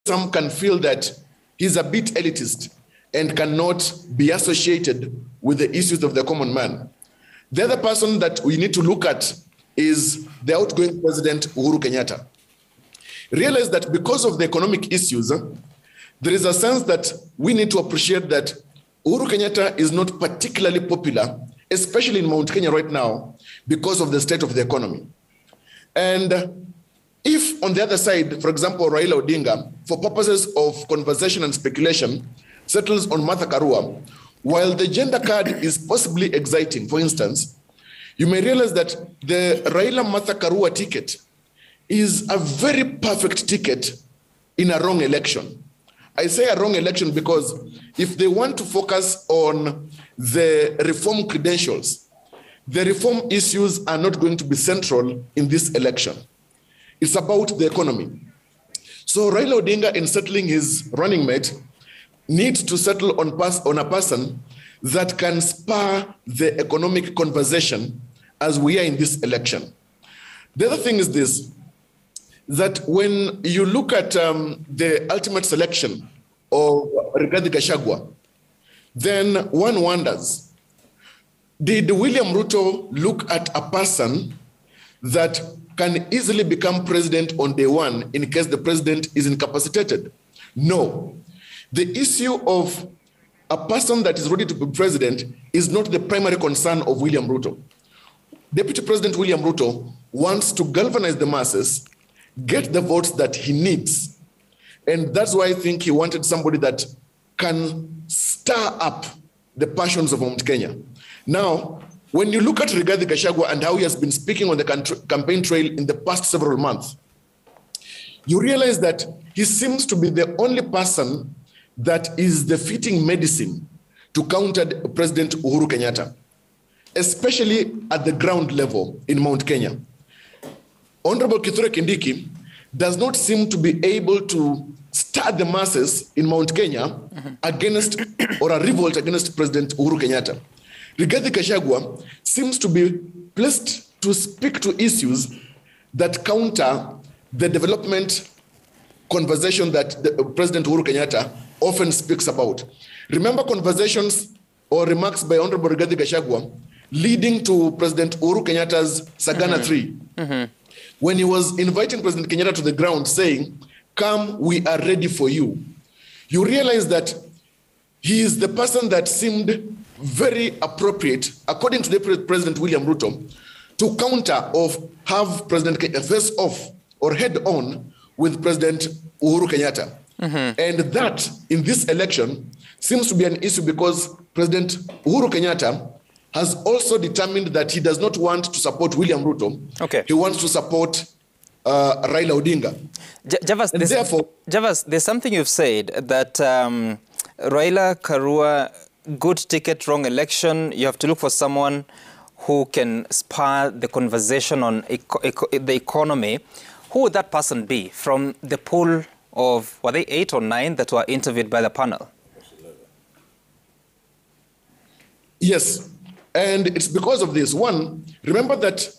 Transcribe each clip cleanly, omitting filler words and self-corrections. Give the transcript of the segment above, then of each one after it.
some can feel that he's a bit elitist and cannot be associated with the issues of the common man. The other person that we need to look at is the outgoing president, Uhuru Kenyatta. Realize that because of the economic issues, there is a sense that we need to appreciate that Uhuru Kenyatta is not particularly popular, especially in Mount Kenya right now, because of the state of the economy. And if on the other side, for example, Raila Odinga, for purposes of conversation and speculation, settles on Raila-Karua, while the gender card is possibly exciting, for instance, you may realize that the Raila-Karua ticket is a very perfect ticket in a wrong election. I say a wrong election because if they want to focus on the reform credentials, the reform issues are not going to be central in this election. It's about the economy. So Raila Odinga, in settling his running mate, needs to settle on a person that can spur the economic conversation as we are in this election. The other thing is this, that when you look at the ultimate selection of Raila-Karua, then one wonders, did William Ruto look at a person that can easily become president on day one in case the president is incapacitated? No. The issue of a person that is ready to be president is not the primary concern of William Ruto. Deputy President William Ruto wants to galvanize the masses, get the votes that he needs. And that's why I think he wanted somebody that can stir up the passions of Mount Kenya. Now, when you look at Raila-Karua and how he has been speaking on the campaign trail in the past several months, you realize that he seems to be the only person that is the fitting medicine to counter President Uhuru Kenyatta, especially at the ground level in Mount Kenya. Honorable Kithure Kindiki does not seem to be able to stir the masses in Mount Kenya against or a revolt against President Uhuru Kenyatta. Raila-Karua seems to be placed to speak to issues that counter the development conversation that President Uhuru Kenyatta often speaks about. Remember conversations or remarks by Honorable Raila-Karua leading to President Uhuru Kenyatta's Sagana 3, when he was inviting President Kenyatta to the ground saying, "Come, we are ready for you." You realize that he is the person that seemed very appropriate, according to the President William Ruto, to counter or have President face off or head on with President Uhuru Kenyatta. And that, in this election, seems to be an issue because President Uhuru Kenyatta has also determined that he does not want to support William Ruto. Okay. He wants to support Raila Odinga. Javas, there's something you've said that Raila-Karua, good ticket, wrong election. You have to look for someone who can spur the conversation on the economy. Who would that person be from the pool of, were they 8 or 9 that were interviewed by the panel? Yes, and it's because of this. One, remember that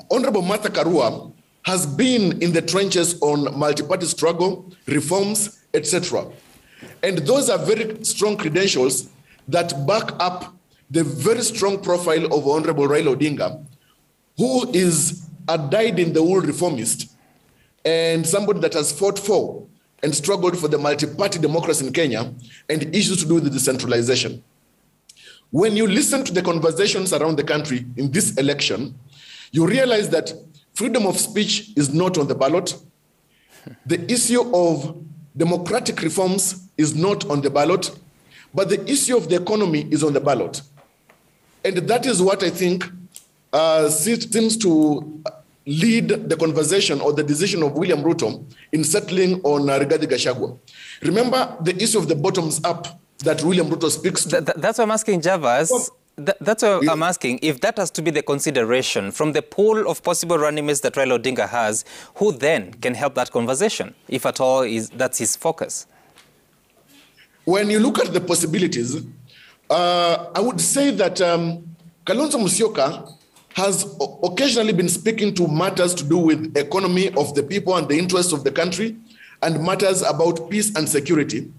Honorable Raila-Karua has been in the trenches on multi-party struggle, reforms, etc. And those are very strong credentials that back up the very strong profile of Honorable Raila Odinga, who is a dyed-in-the-wool reformist and somebody that has fought for and struggled for the multi-party democracy in Kenya and issues to do with the decentralization. When you listen to the conversations around the country in this election, you realize that freedom of speech is not on the ballot. The issue of democratic reforms is not on the ballot, but the issue of the economy is on the ballot. And that is what I think seems to lead the conversation or the decision of William Ruto in settling on Raila-Karua. Remember the issue of the bottoms up that William Ruto speaks to. That's what I'm asking, Javas. That's what I'm asking. If that has to be the consideration from the pool of possible running mates that Raila Odinga has, who then can help that conversation, if at all that's his focus? When you look at the possibilities, I would say that Kalonzo Musyoka has occasionally been speaking to matters to do with economy of the people and the interests of the country, and matters about peace and security,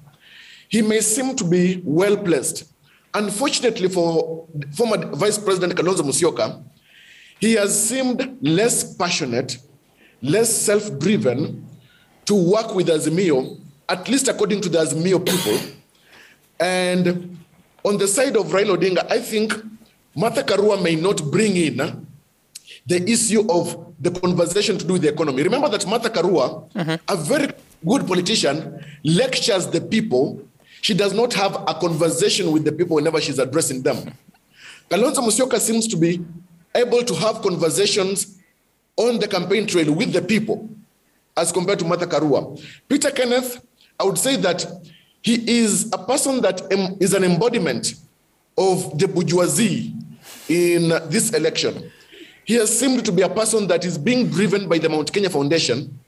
he may seem to be well placed. Unfortunately for former Vice President Kalonzo Musyoka, he has seemed less passionate, less self-driven to work with Azimio, at least according to the Azimio people. And on the side of Raila Odinga, I think Raila-Karua may not bring in the issue of the conversation to do with the economy. Remember that Raila-Karua, a very good politician, lectures the people. She does not have a conversation with the people whenever she's addressing them. Kalonzo Musyoka seems to be able to have conversations on the campaign trail with the people as compared to Raila-Karua. Peter Kenneth, I would say that he is a person that is an embodiment of the bourgeoisie in this election. He has seemed to be a person that is being driven by the Mount Kenya Foundation,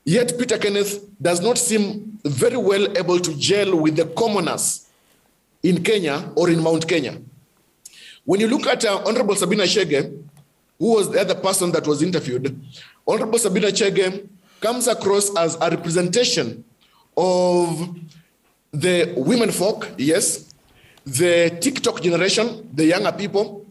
yet Peter Kenneth does not seem very well able to gel with the commoners in Kenya or in Mount Kenya. When you look at Honorable Sabina Chege, who was the other person that was interviewed, Honorable Sabina Chege comes across as a representation of the women folk, yes, the TikTok generation, the younger people.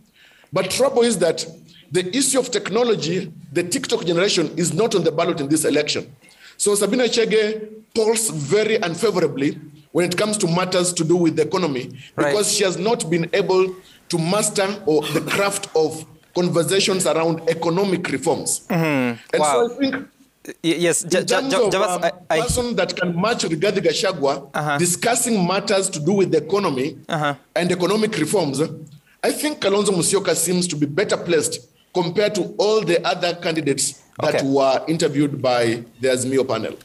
But trouble is that the issue of technology, the TikTok generation, is not on the ballot in this election. So Sabina Chege polls very unfavorably when it comes to matters to do with the economy, because she has not been able to master the craft of conversations around economic reforms. And so I think yes, in terms of a person that can match Rigathi Gachagua discussing matters to do with the economy and economic reforms, I think Kalonzo Musyoka seems to be better placed compared to all the other candidates that were interviewed by the Azimio panel.